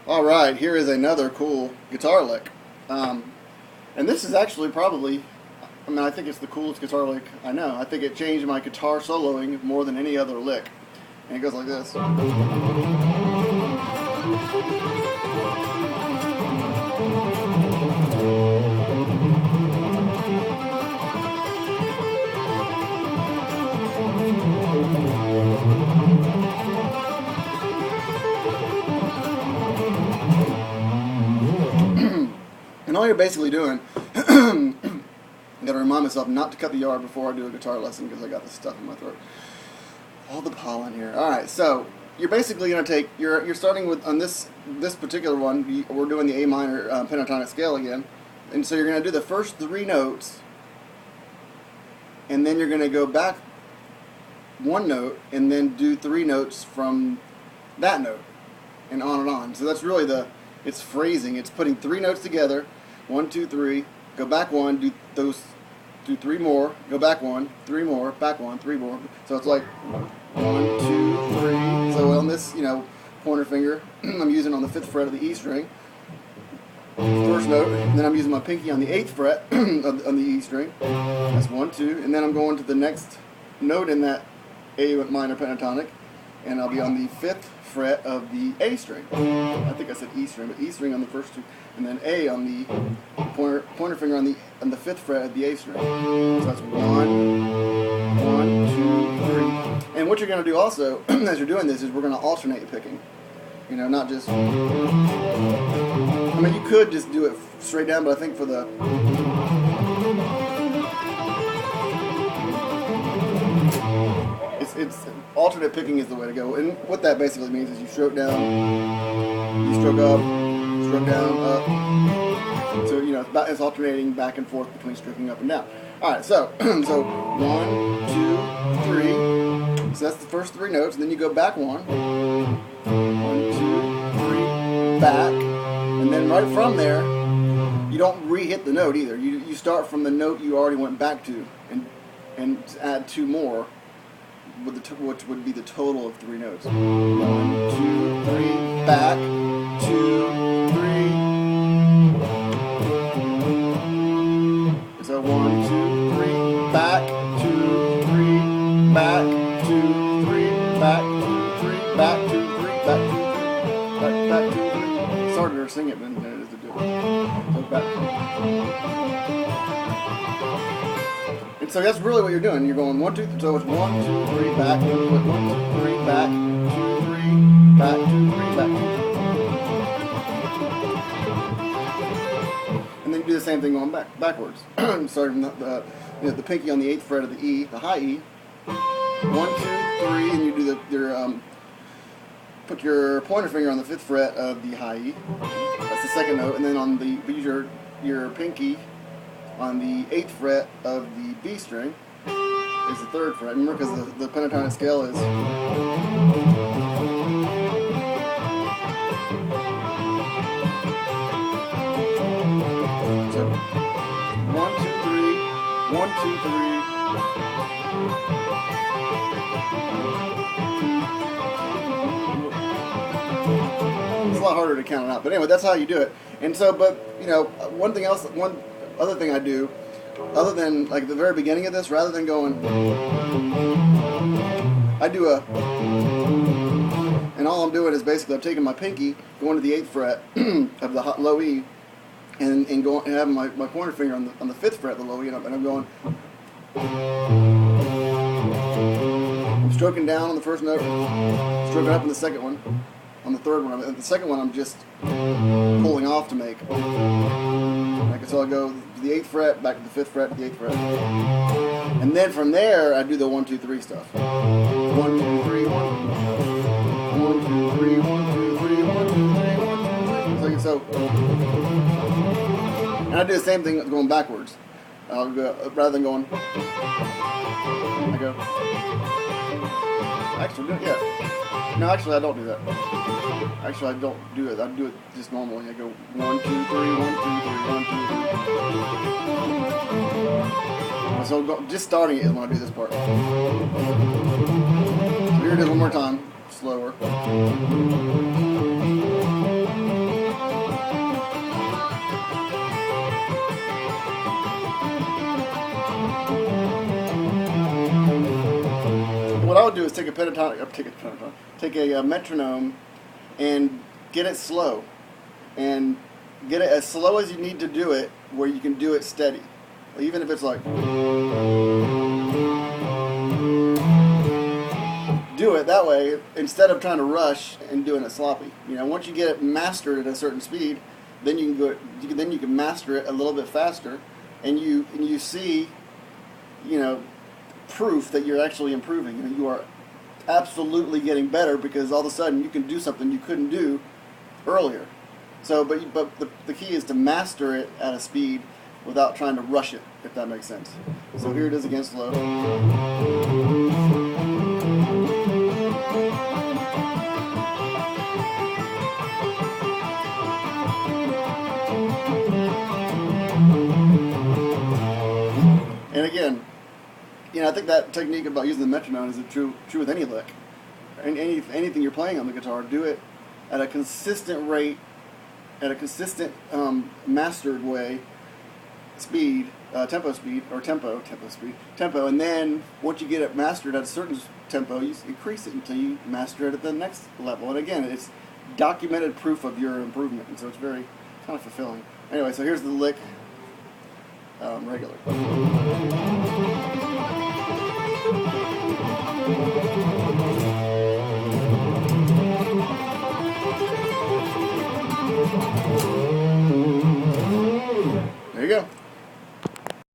Alright, here is another cool guitar lick. And this is actually probably, I think it's the coolest guitar lick I know. I think it changed my guitar soloing more than any other lick. And it goes like this. And all you're basically doing, I gotta remind myself not to cut the yard before I do a guitar lesson because I got this stuff in my throat. All the pollen here. Alright, so you're basically gonna take, you're starting with, on this particular one, we're doing the A minor pentatonic scale again. And so you're gonna do the first 3 notes, and then you're gonna go back 1 note, and then do 3 notes from that note, and on and on. So that's really it's phrasing. It's putting 3 notes together, 1, 2, 3, go back 1, do 3 more, go back 1, 3 more, back 1, 3 more. So it's like 1, 2, 3. So on this, pointer finger, I'm using on the 5th fret of the E string, first note, and then I'm using my pinky on the 8th fret on the E string. That's 1, 2, and then I'm going to the next note in that A minor pentatonic, and I'll be on the 5th fret of the A string. I think I said E string, but E string on the first 2, and then A on the pointer finger on the 5th fret of the A string. So that's 1, 2, 3. And what you're going to do also, as you're doing this, is we're going to alternate picking. Not just. You could just do it straight down, but I think for the. It's alternate picking is the way to go, and what that basically means is you stroke down, you stroke up, stroke down, up. So it's alternating back and forth between stroking up and down. All right, so 1, 2, 3. So that's the first 3 notes, and then you go back 1, 1, 2, 3, back, and then right from there, you don't re-hit the note either. You start from the note you already went back to, and add 2 more. Which would be the total of 3 notes. 1, 2, 3, back, 2, 3. So 1, 2, 3, back, 2, 3, back, 2, 3, back, 2, 3, back, 2, 3, back, 2, 3, back, 2, 3. It's harder to sing it than it is to do it. So back. So that's really what you're doing. You're going 1, 2, so it's 1, 2, 3, back, 1, 2, 3, back, 2, 3, back, 2, 3, back. And then you do the same thing going backwards. Starting from the pinky on the 8th fret of the E, the high E. 1, 2, 3, and you do put your pointer finger on the 5th fret of the high E. That's the second note, and then use your pinky on the 8th fret of the B string is the 3rd fret. Remember, because the pentatonic scale is. So 1, 2, 3, 1, 2, 3. It's a lot harder to count it out, but anyway, that's how you do it. And so, but one other thing I do, other than like the very beginning of this, rather than going, I do and all I'm doing is basically I'm taking my pinky, going to the 8th fret of the low E, and having my pointer finger on the 5th fret of the low E, and I'm going, I'm stroking down on the first note, stroking up on the second one, on the third one. The second one I'm just pulling off to make. So I go to the 8th fret, back to the 5th fret, to the 8th fret. And then from there, I do the 1, 2, 3 stuff. 1, 2, 3, 1. 1, 2, 3, 1, 2, 3, 1, 2, 3, 1, 2, 3. So, and I do the same thing going backwards. I'll go, rather than going, I go, actually, yeah. No, actually, I don't do that. Actually, I don't do it. I do it just normally. I go 1, 2, 3, 1, 2, 3, 1, 2, 3. So just starting it is when I do this part. So here it is one more time, slower. do is take a metronome and get it slow, and get it as slow as you need to do it, where you can do it steady. Even if it's like, do it that way instead of trying to rush and doing it sloppy. You know, once you get it mastered at a certain speed, then you can master it a little bit faster, and you see, you know, proof that you're actually improving. You know, you are absolutely getting better because all of a sudden you can do something you couldn't do earlier. So, but the key is to master it at a speed without trying to rush it, if that makes sense. So here it is again, slow. And again, you know, I think that technique about using the metronome is true with any lick. Anything you're playing on the guitar, do it at a consistent rate, at a consistent mastered way, speed, tempo, and then once you get it mastered at a certain tempo, you increase it until you master it at the next level. And again, it's documented proof of your improvement, and so it's very kind of fulfilling. Anyway, so here's the lick regular.